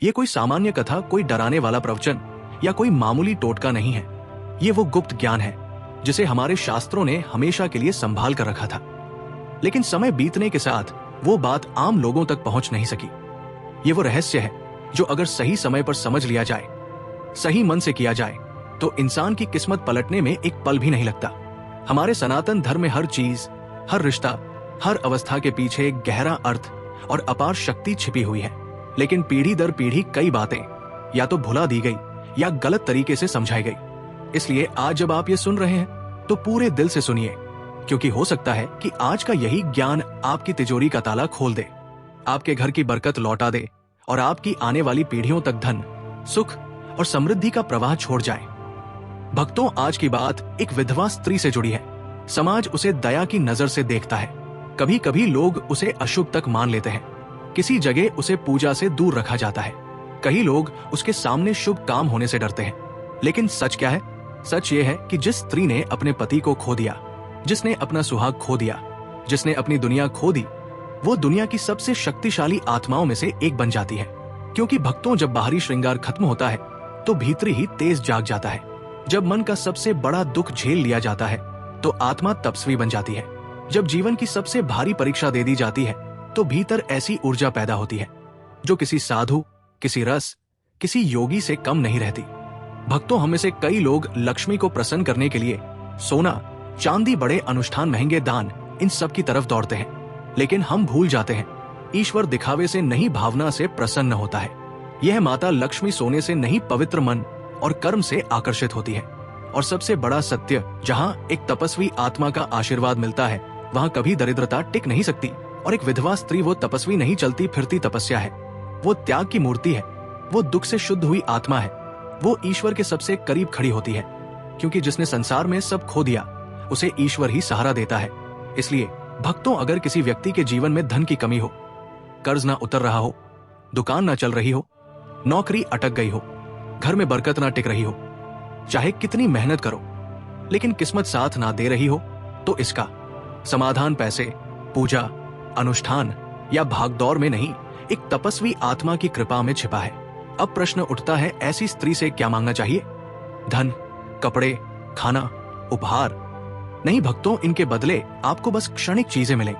ये कोई सामान्य कथा, कोई डराने वाला प्रवचन या कोई मामूली टोटका नहीं है। ये वो गुप्त ज्ञान है जिसे हमारे शास्त्रों ने हमेशा के लिए संभाल कर रखा था, लेकिन समय बीतने के साथ वो बात आम लोगों तक पहुंच नहीं सकी। ये वो रहस्य है जो अगर सही समय पर समझ लिया जाए, सही मन से किया जाए, तो इंसान की किस्मत पलटने में एक पल भी नहीं लगता। हमारे सनातन धर्म में हर चीज, हर रिश्ता, हर अवस्था के पीछे एक गहरा अर्थ और अपार शक्ति छिपी हुई है, लेकिन पीढ़ी दर पीढ़ी कई बातें या तो भुला दी गई या गलत तरीके से समझाई गई। इसलिए आज जब आप ये सुन रहे हैं तो पूरे दिल से सुनिए, क्योंकि हो सकता है कि आज का यही ज्ञान आपकी तिजोरी का ताला खोल दे, आपके घर की बरकत लौटा दे और आपकी आने वाली पीढ़ियों तक धन, सुख और समृद्धि का प्रवाह छोड़ जाए। भक्तों, आज की बात एक विधवा स्त्री से जुड़ी है। समाज उसे दया की नजर से देखता है। कभी कभी लोग उसे अशुभ तक मान लेते हैं। किसी जगह उसे पूजा से दूर रखा जाता है। कई लोग उसके सामने शुभ काम होने से डरते हैं। लेकिन सच क्या है? सच ये है कि जिस स्त्री ने अपने पति को खो दिया, जिसने अपना सुहाग खो दिया, जिसने अपनी दुनिया खो दी, वो दुनिया की सबसे शक्तिशाली आत्माओं में से एक बन जाती है। क्योंकि भक्तों, जब बाहरी श्रृंगार खत्म होता है तो भीतरी ही तेज जाग जाता है। जब मन का सबसे बड़ा दुख झेल लिया जाता है तो आत्मा तपस्वी बन जाती है। जब जीवन की सबसे भारी परीक्षा दे दी जाती है तो भीतर ऐसी ऊर्जा पैदा होती है जो किसी साधु, किसी रस, किसी योगी से कम नहीं रहती। भक्तों, हमें से कई लोग लक्ष्मी को प्रसन्न करने के लिए सोना, चांदी, बड़े अनुष्ठान, महंगे दान, इन सब की तरफ दौड़ते हैं। लेकिन हम भूल जाते हैं, ईश्वर दिखावे से नहीं, भावना से प्रसन्न होता है। यह माता लक्ष्मी सोने से नहीं, पवित्र मन और कर्म से आकर्षित होती है। और सबसे बड़ा सत्य, जहाँ एक तपस्वी आत्मा का आशीर्वाद मिलता है वहाँ कभी दरिद्रता टिक नहीं सकती। और एक विधवा स्त्री वो तपस्वी नहीं, चलती फिरती तपस्या है। वो त्याग की मूर्ति है। वो दुख से शुद्ध हुई आत्मा है। वो ईश्वर के सबसे करीब खड़ी होती है, क्योंकि जिसने संसार में सब खो दिया उसे ईश्वर ही सहारा देता है। इसलिए भक्तों, अगर किसी व्यक्ति के जीवन में धन की कमी हो, कर्ज ना उतर रहा हो, दुकान ना चल रही हो, नौकरी अटक गई हो, घर में बरकत ना टिक रही हो, चाहे कितनी मेहनत करो लेकिन किस्मत साथ ना दे रही हो, तो इसका समाधान पैसे, पूजा, अनुष्ठान या भागदौड़ में नहीं, एक तपस्वी आत्मा की कृपा में छिपा है। अब प्रश्न उठता है, ऐसी स्त्री से क्या मांगना चाहिए? धन, कपड़े, खाना, उपहार नहीं भक्तों, इनके बदले आपको बस क्षणिक चीजें मिलें।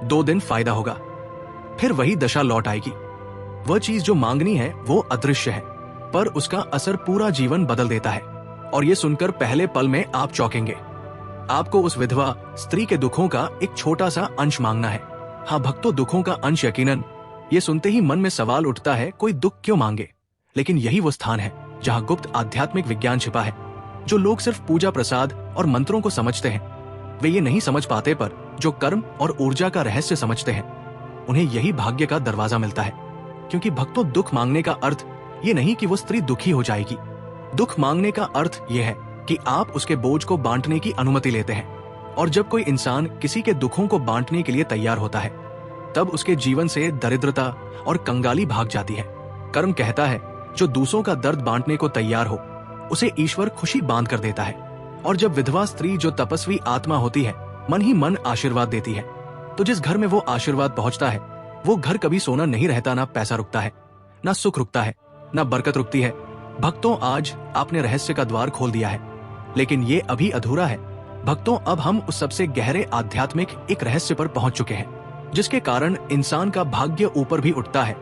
2 दिन फायदा होगा, फिर वही दशा लौट आएगी। वह चीज जो मांगनी है वो अदृश्य है, पर उसका असर पूरा जीवन बदल देता है। और ये सुनकर पहले पल में आप चौंकेंगे। आपको उस विधवा स्त्री के दुखों का एक छोटा सा अंश मांगना है। हाँ भक्तों, दुखों का अंश यकीनन। ये सुनते ही मन में सवाल उठता है, कोई दुख क्यों मांगे? लेकिन यही वो स्थान है जहाँ गुप्त आध्यात्मिक विज्ञान छिपा है। जो लोग सिर्फ पूजा, प्रसाद और मंत्रों को समझते हैं, वे ये नहीं समझ पाते, पर जो कर्म और ऊर्जा का रहस्य समझते हैं, उन्हें यही भाग्य का दरवाजा मिलता है। क्योंकि भक्तों, दुख मांगने का अर्थ ये नहीं कि वो स्त्री दुखी हो जाएगी। दुख मांगने का अर्थ ये है कि आप उसके बोझ को बांटने की अनुमति लेते हैं। और जब कोई इंसान किसी के दुखों को बांटने के लिए तैयार होता है, तब उसके जीवन से दरिद्रता और कंगाली भाग जाती है। कर्म कहता है, जो दूसरों का दर्द बांटने को तैयार हो, उसे ईश्वर खुशी बांध कर देता है। और जब विधवा स्त्री, जो तपस्वी आत्मा होती है, मन ही मन आशीर्वाद देती है, तो जिस घर में वो आशीर्वाद पहुंचता है, वो घर कभी सोना नहीं रहता, ना पैसा रुकता है, ना सुख रुकता है, ना बरकत रुकती है। भक्तों, आज आपने रहस्य का द्वार खोल दिया है, लेकिन ये अभी अधूरा है। भक्तों, अब हम उस सबसे गहरे आध्यात्मिक एक रहस्य पर पहुंच चुके हैं, जिसके कारण इंसान का भाग्य ऊपर भी उठता है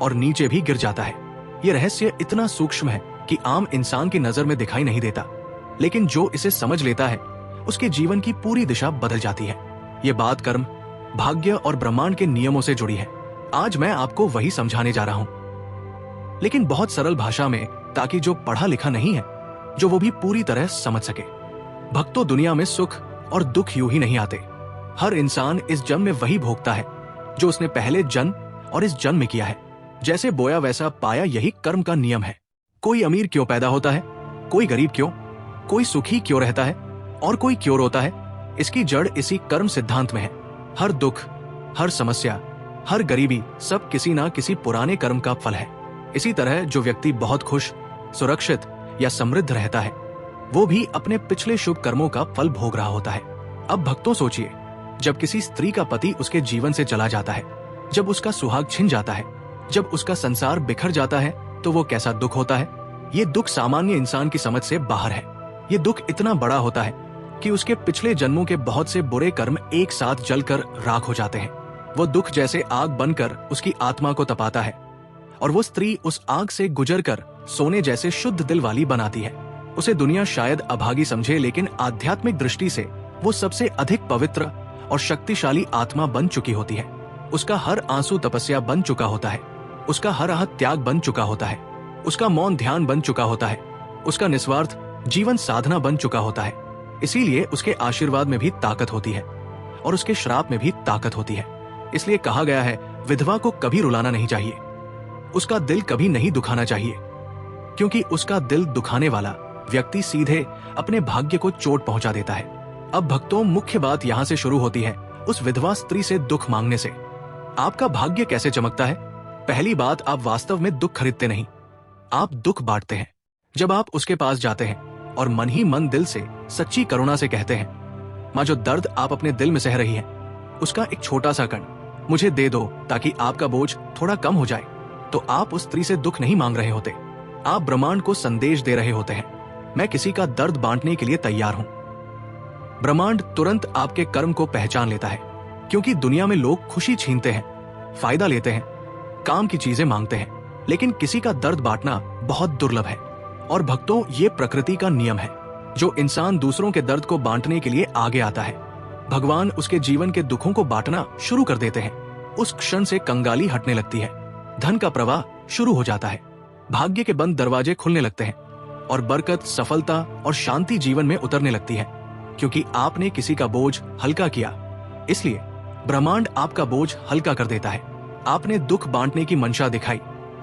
और नीचे भी गिर जाता है। ये रहस्य इतना सूक्ष्म है कि आम इंसान की नजर में दिखाई नहीं देता, लेकिन जो इसे समझ लेता है, उसके जीवन की पूरी दिशा बदल जाती है। ये बात कर्म, भाग्य और ब्रह्मांड के नियमों से जुड़ी है। आज मैं आपको वही समझाने जा रहा हूं, लेकिन बहुत सरल भाषा में, ताकि जो पढ़ा लिखा नहीं है, जो वो भी पूरी तरह समझ सके। भक्तों, दुनिया में सुख और दुख यूं ही नहीं आते। हर इंसान इस जन्म में वही भोगता है जो उसने पहले जन्म और इस जन्म में किया है। जैसे बोया वैसा पाया, यही कर्म का नियम है। कोई अमीर क्यों पैदा होता है, कोई गरीब क्यों, कोई सुखी क्यों रहता है और कोई क्यों रोता है, इसकी जड़ इसी कर्म सिद्धांत में है। हर दुख, हर समस्या, हर गरीबी, सब किसी ना किसी पुराने कर्म का फल है। इसी तरह जो व्यक्ति बहुत खुश, सुरक्षित या समृद्ध रहता है, वो भी अपने पिछले शुभ कर्मों का फल भोग रहा होता है। अब भक्तों सोचिए, जब किसी स्त्री का पति उसके जीवन से चला जाता है, जब उसका सुहाग छिन जाता है, जब उसका संसार बिखर जाता है तो वो कैसा दुख होता है। ये दुख सामान्य इंसान की समझ से बाहर है। ये दुख इतना बड़ा होता है कि उसके पिछले जन्मों के बहुत से बुरे कर्म एक साथ जलकर राख हो जाते हैं। वो दुख जैसे आग बनकर उसकी आत्मा को तपाता है और वो स्त्री उस आग से गुजरकर सोने जैसे शुद्ध दिल वाली बनाती है। उसे दुनिया शायद अभागी समझे, लेकिन आध्यात्मिक दृष्टि से वो सबसे अधिक पवित्र और शक्तिशाली आत्मा बन चुकी होती है। उसका हर आंसू तपस्या बन चुका होता है, उसका हर आहत त्याग बन चुका होता है, उसका मौन ध्यान बन चुका होता है, उसका निस्वार्थ जीवन साधना बन चुका होता है। इसीलिए उसके आशीर्वाद में भी ताकत होती है और उसके श्राप में भी ताकत होती है। इसलिए कहा गया है, विधवा को कभी रुलाना नहीं चाहिए, उसका दिल कभी नहीं दुखाना चाहिए, क्योंकि उसका दिल दुखाने वाला व्यक्ति सीधे अपने भाग्य को चोट पहुंचा देता है। अब भक्तों, मुख्य बात यहाँ से शुरू होती है उस विधवा स्त्री से दुख मांगने से। आपका भाग्य कैसे चमकता है? पहली बात, आप वास्तव में दुख खरीदते नहीं, आप दुख बांटते हैं। जब आप उसके पास जाते हैं और मन ही मन दिल से सच्ची करुणा से कहते हैं, माँ, जो दर्द आप अपने दिल में सह रही है उसका एक छोटा सा कण मुझे दे दो ताकि आपका बोझ थोड़ा कम हो जाए, तो आप उस स्त्री से दुख नहीं मांग रहे होते, आप ब्रह्मांड को संदेश दे रहे होते हैं, मैं किसी का दर्द बांटने के लिए तैयार हूं। ब्रह्मांड तुरंत आपके कर्म को पहचान लेता है, क्योंकि दुनिया में लोग खुशी छीनते हैं, फायदा लेते हैं, काम की चीजें मांगते हैं, लेकिन किसी का दर्द बांटना बहुत दुर्लभ है। और भक्तों, ये प्रकृति का नियम है। जो इंसान दूसरों के दर्द को बांटने के लिए आगे आता है, भगवान उसके जीवन के दुखों को बांटना शुरू कर देते हैं। उस क्षण से कंगाली हटने लगती है, धन का प्रवाह शुरू हो जाता है, भाग्य के बंद दरवाजे खुलने लगते हैं और बरकत, सफलता और शांति जीवन में उतरने लगती है, क्योंकि आपने किसी का बोझ हल्का किया। इसलिए ब्रह्मांड आपका बोझ हल्का कर देता है। आपने दुख बांटने की मंशा दिखाई,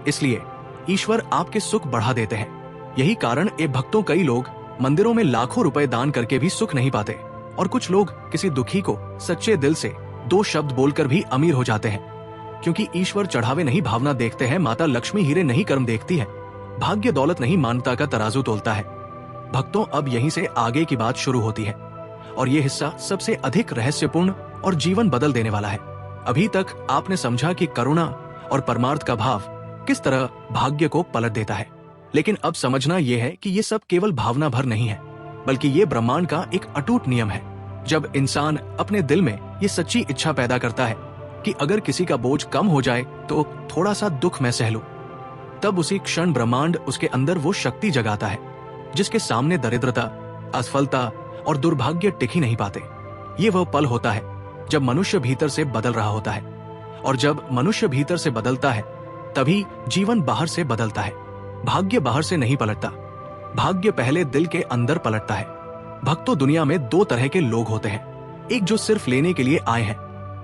इसलिए ईश्वर आपके सुख बढ़ा देते हैं। यही कारण ए भक्तों, कई लोग मंदिरों में लाखों रुपए दान करके भी सुख नहीं पाते, और कुछ लोग किसी दुखी को सच्चे दिल से 2 शब्द बोलकर भी अमीर हो जाते हैं, क्योंकि ईश्वर चढ़ावे नहीं भावना देखते हैं, माता लक्ष्मी हीरे नहीं कर्म देखती है, भाग्य दौलत नहीं मानवता का तराजू तोलता है। भक्तों, अब यहीं से आगे की बात शुरू होती है और ये हिस्सा सबसे अधिक रहस्यपूर्ण और जीवन बदल देने वाला है। अभी तक आपने समझा कि करुणा और परमार्थ का भाव किस तरह भाग्य को पलट देता है, लेकिन अब समझना यह है कि ये सब केवल भावना भर नहीं है, बल्कि ये ब्रह्मांड का एक अटूट नियम है। जब इंसान अपने दिल में ये सच्ची इच्छा पैदा करता है कि अगर किसी का बोझ कम हो जाए तो थोड़ा सा दुख मैं सह लूं, तब उसी क्षण ब्रह्मांड उसके अंदर वो शक्ति जगाता है जिसके सामने दरिद्रता, असफलता और दुर्भाग्य टिक ही नहीं पाते। ये वह पल होता है जब मनुष्य भीतर से बदल रहा होता है, और जब मनुष्य भीतर से बदलता है तभी जीवन बाहर से बदलता है। भाग्य बाहर से नहीं पलटता, भाग्य पहले दिल के अंदर पलटता है। भक्तों, दुनिया में 2 तरह के लोग होते हैं, एक जो सिर्फ लेने के लिए आए हैं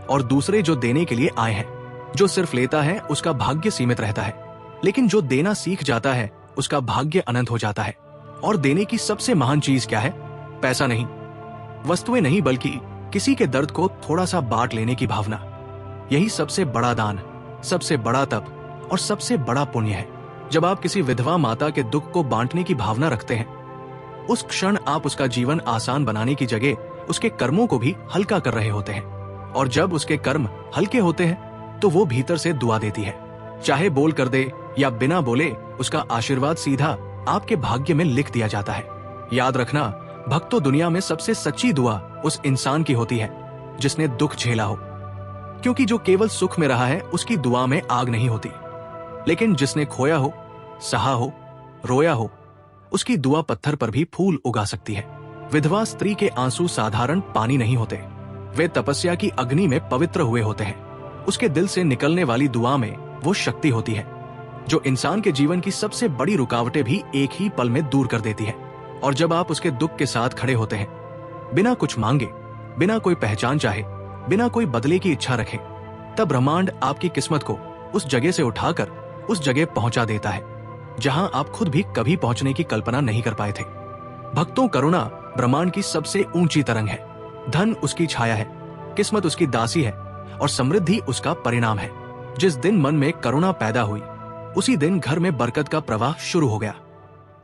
और दूसरे जो देने के लिए आए हैं। जो सिर्फ लेता है उसका भाग्य सीमित रहता है, लेकिन जो देना सीख जाता है उसका भाग्य अनंत हो जाता है। और देने की सबसे महान चीज क्या है? पैसा नहीं, वस्तुएं नहीं, बल्कि किसी के दर्द को थोड़ा सा बांट लेने की भावना। यही सबसे बड़ा दान, सबसे बड़ा तप और सबसे बड़ा पुण्य है। जब आप किसी विधवा माता के दुख को बांटने की भावना रखते हैं, उस क्षण आप उसका जीवन आसान बनाने की जगह उसके कर्मों को भी हल्का कर रहे होते हैं। और जब उसके कर्म हल्के होते हैं तो वो भीतर से दुआ देती है, चाहे बोल कर दे या बिना बोले, उसका आशीर्वाद सीधा आपके भाग्य में लिख दिया जाता है। याद रखना भक्तों, दुनिया में सबसे सच्ची दुआ उस इंसान की होती है जिसने दुख झेला हो, क्योंकि जो केवल सुख में रहा है उसकी दुआ में आग नहीं होती, लेकिन जिसने खोया हो, सहा हो, रोया हो, उसकी दुआ पत्थर पर भी फूल उगा सकती है। विधवा स्त्री के आंसू साधारण पानी नहीं होते, वे तपस्या की अग्नि में पवित्र हुए होते हैं। उसके दिल से निकलने वाली दुआ में वो शक्ति होती है जो इंसान के जीवन की सबसे बड़ी रुकावटें भी एक ही पल में दूर कर देती है। और जब आप उसके दुख के साथ खड़े होते हैं, बिना कुछ मांगे, बिना कोई पहचान चाहे, बिना कोई बदले की इच्छा रखे, तब ब्रह्मांड आपकी किस्मत को उस जगह से उठाकर उस जगह पहुंचा देता है जहां आप खुद भी कभी पहुंचने की कल्पना नहीं कर पाए थे। भक्तों, करुणा ब्रह्मांड की सबसे ऊंची तरंग है। धन उसकी छाया है, किस्मत उसकी दासी है और समृद्धि उसका परिणाम है। जिस दिन मन में करुणा पैदा हुई, उसी दिन घर में बरकत का प्रवाह शुरू हो गया।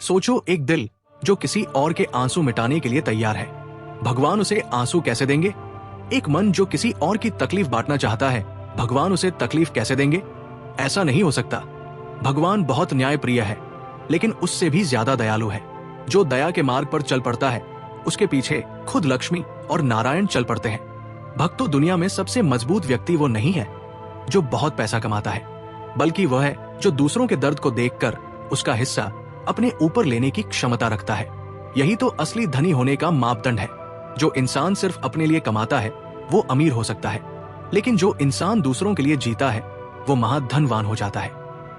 सोचो, एक दिल जो किसी और के आंसू मिटाने के लिए तैयार है, भगवान उसे आंसू कैसे देंगे? एक मन जो किसी और की तकलीफ बांटना चाहता है, भगवान उसे तकलीफ कैसे देंगे? ऐसा नहीं हो सकता। भगवान बहुत न्यायप्रिय है, लेकिन उससे भी ज्यादा दयालु है। जो दया के मार्ग पर चल पड़ता है, उसके पीछे खुद लक्ष्मी और नारायण चल पड़ते हैं। भक्तों, दुनिया में सबसे मजबूत व्यक्ति वो नहीं है जो बहुत पैसा कमाता है, बल्कि वह है जो दूसरों के दर्द को देखकर उसका हिस्सा अपने ऊपर लेने की क्षमता रखता है। यही तो असली धनी होने का मापदंड है। जो इंसान सिर्फ अपने लिए कमाता है वो अमीर हो सकता है, लेकिन जो इंसान दूसरों के लिए जीता है वो महाधनवान हो जाता है।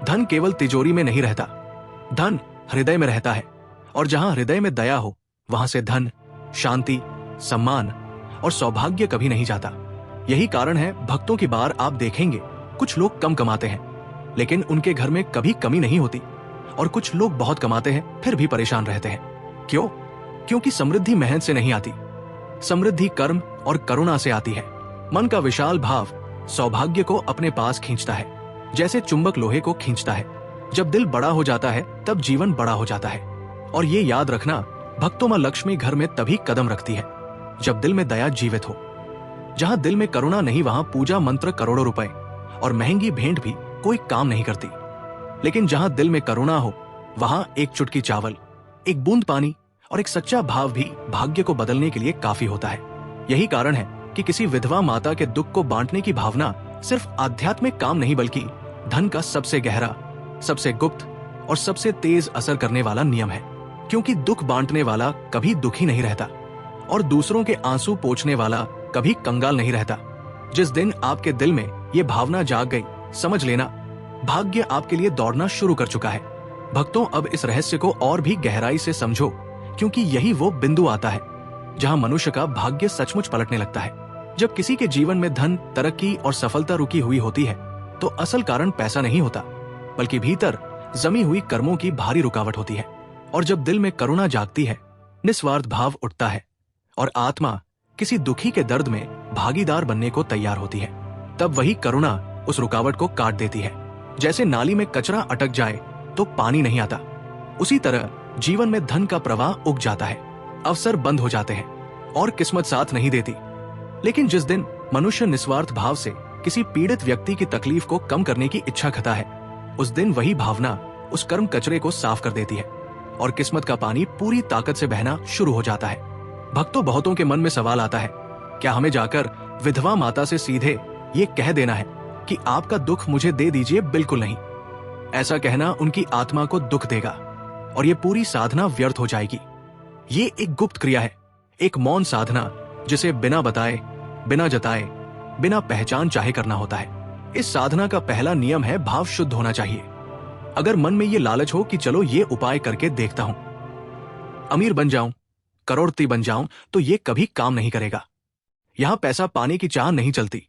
धन केवल तिजोरी में नहीं रहता, धन हृदय में रहता है, और जहां हृदय में दया हो वहां से धन, शांति, सम्मान और सौभाग्य कभी नहीं जाता। यही कारण है भक्तों की बार आप देखेंगे कुछ लोग कम कमाते हैं लेकिन उनके घर में कभी कमी नहीं होती, और कुछ लोग बहुत कमाते हैं फिर भी परेशान रहते हैं। क्यों? क्योंकि समृद्धि मेहनत से नहीं आती, समृद्धि कर्म और करुणा से आती है। मन का विशाल भाव सौभाग्य को अपने पास खींचता है, जैसे चुंबक लोहे को खींचता है। जब दिल बड़ा हो जाता है तब जीवन बड़ा हो जाता है। और ये याद रखना, भक्तों मां लक्ष्मी घर में तभी कदम रखती है जब दिल में दया जीवित हो। जहां दिल में करुणा नहीं वहां पूजा मंत्र करोड़ों रुपए और महंगी भेंट भी कोई काम नहीं करती। लेकिन जहां दिल में करुणा हो वहां एक चुटकी चावल, एक बूंद पानी और एक सच्चा भाव भी भाग्य को बदलने के लिए काफी होता है। यही कारण है कि किसी विधवा माता के दुख को बांटने की भावना सिर्फ आध्यात्मिक काम नहीं बल्कि धन का सबसे गहरा, सबसे गुप्त और सबसे तेज असर करने वाला नियम है। क्योंकि दुख बांटने वाला कभी दुखी नहीं रहता और दूसरों के आंसू पोंछने वाला कभी कंगाल नहीं रहता। जिस दिन आपके दिल में ये भावना जाग गई, समझ लेना भाग्य आपके लिए दौड़ना शुरू कर चुका है। भक्तों, अब इस रहस्य को और भी गहराई से समझो, क्योंकि यही वो बिंदु आता है जहां मनुष्य का भाग्य सचमुच पलटने लगता है। जब किसी के जीवन में धन, तरक्की और सफलता रुकी हुई होती है तो असल कारण पैसा नहीं होता, बल्कि भीतर जमी हुई कर्मों की भारी रुकावट होती है। और जब दिल में करुणा जागती है, निस्वार्थ भाव उठता है और आत्मा किसी दुखी के दर्द में भागीदार बनने को तैयार होती है, तब वही करुणा उस रुकावट को काट देती है। जैसे नाली में कचरा अटक जाए तो पानी नहीं आता, उसी तरह जीवन में धन का प्रवाह उग जाता है, अवसर बंद हो जाते हैं और किस्मत साथ नहीं देती। लेकिन जिस दिन मनुष्य निस्वार्थ भाव से किसी पीड़ित व्यक्ति की तकलीफ को कम करने की इच्छा खाता है, उस दिन वही भावना उस कर्म कचरे को साफ कर देती है और किस्मत का पानी पूरी ताकत से बहना शुरू हो जाता है। भक्तों, बहुतों के मन में सवाल आता है, क्या हमें जाकर विधवा माता से सीधे ये कह देना है कि आपका दुख मुझे दे दीजिए? बिल्कुल नहीं। ऐसा कहना उनकी आत्मा को दुख देगा और ये पूरी साधना व्यर्थ हो जाएगी। ये एक गुप्त क्रिया है, एक मौन साधना जिसे बिना बताए, बिना जताए, बिना पहचान चाहे करना होता है। इस साधना का पहला नियम है भाव शुद्ध होना चाहिए। अगर मन में ये लालच हो कि चलो ये उपाय करके देखता हूं, अमीर बन जाऊं, करोड़पति बन जाऊं, तो ये कभी काम नहीं करेगा। यहां पैसा पाने की चाह नहीं चलती,